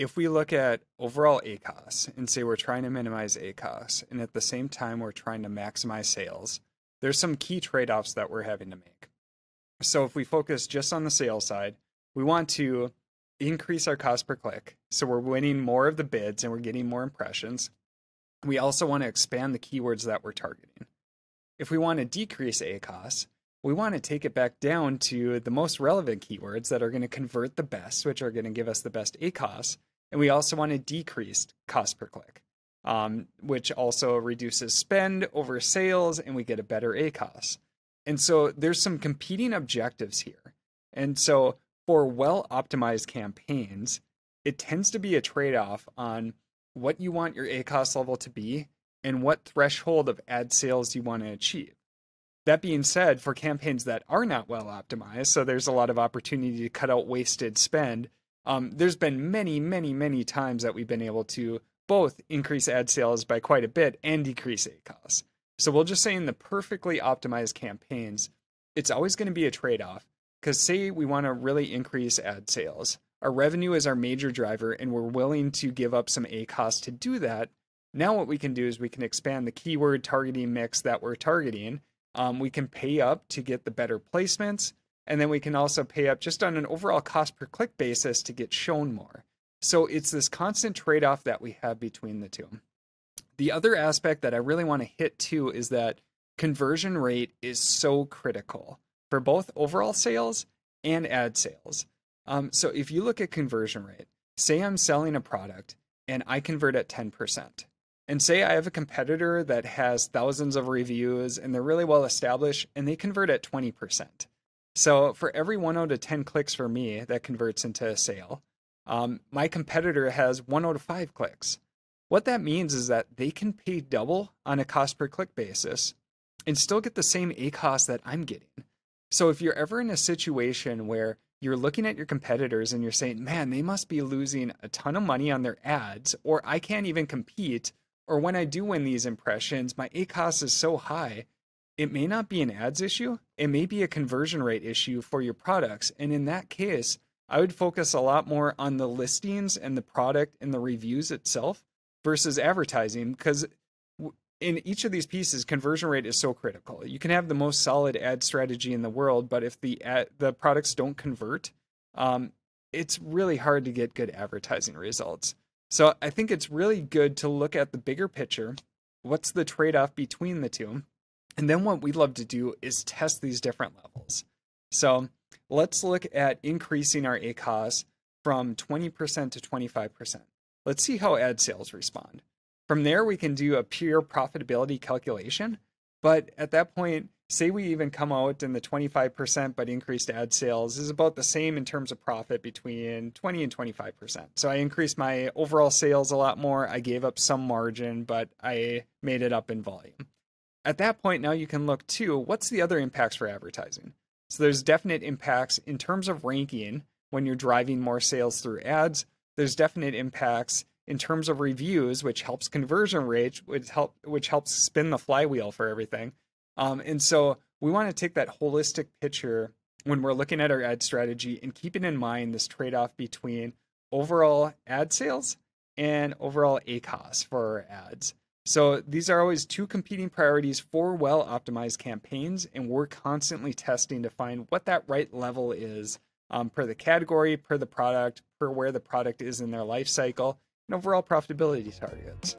if we look at overall ACoS and say we're trying to minimize ACoS and at the same time we're trying to maximize sales, there's some key trade-offs that we're having to make. So if we focus just on the sales side, we want to increase our cost per click. So we're winning more of the bids and we're getting more impressions. We also want to expand the keywords that we're targeting. If we want to decrease ACoS, we want to take it back down to the most relevant keywords that are going to convert the best, which are going to give us the best ACoS. And we also want to decrease cost per click, which also reduces spend over sales, and we get a better ACoS. And so there's some competing objectives here. And so for well-optimized campaigns, it tends to be a trade-off on what you want your ACoS level to be and what threshold of ad sales you want to achieve. That being said, for campaigns that are not well optimized, so there's a lot of opportunity to cut out wasted spend, there's been many times that we've been able to both increase ad sales by quite a bit and decrease ACoS. So we'll just say in the perfectly optimized campaigns, it's always going to be a trade-off, because say we want to really increase ad sales. Our revenue is our major driver, and we're willing to give up some ACoS to do that. Now what we can do is we can expand the keyword targeting mix that we're targeting. We can pay up to get the better placements, and then we can also pay up just on an overall cost per click basis to get shown more. So it's this constant trade-off that we have between the two. The other aspect that I really want to hit too is that conversion rate is so critical for both overall sales and ad sales. So if you look at conversion rate, say I'm selling a product and I convert at 10%. And say I have a competitor that has thousands of reviews and they're really well established and they convert at 20%. So for every 1 out of 10 clicks for me that converts into a sale, my competitor has 1 out of 5 clicks. What that means is that they can pay double on a cost per click basis and still get the same ACoS that I'm getting. So if you're ever in a situation where you're looking at your competitors and you're saying, man, they must be losing a ton of money on their ads, or I can't even compete, or when I do win these impressions, my ACoS is so high, it may not be an ads issue. It may be a conversion rate issue for your products. And in that case, I would focus a lot more on the listings and the product and the reviews itself versus advertising, because in each of these pieces, conversion rate is so critical. You can have the most solid ad strategy in the world, but if the products don't convert, it's really hard to get good advertising results. So I think it's really good to look at the bigger picture. What's the trade-off between the two? And then what we love to do is test these different levels. So let's look at increasing our ACoS from 20% to 25%. Let's see how ad sales respond. From there, we can do a pure profitability calculation. But at that point, say we even come out in the 25%, but increased ad sales is about the same in terms of profit between 20 and 25%. So I increased my overall sales a lot more. I gave up some margin, but I made it up in volume. At that point, now you can look to what's the other impacts for advertising. So there's definite impacts in terms of ranking when you're driving more sales through ads. There's definite impacts in terms of reviews, which helps conversion rate, which helps spin the flywheel for everything. And so we want to take that holistic picture when we're looking at our ad strategy and keeping in mind this trade-off between overall ad sales and overall ACoS for our ads. So these are always two competing priorities for well-optimized campaigns, and we're constantly testing to find what that right level is per the category, per the product, per where the product is in their life cycle, and overall profitability targets.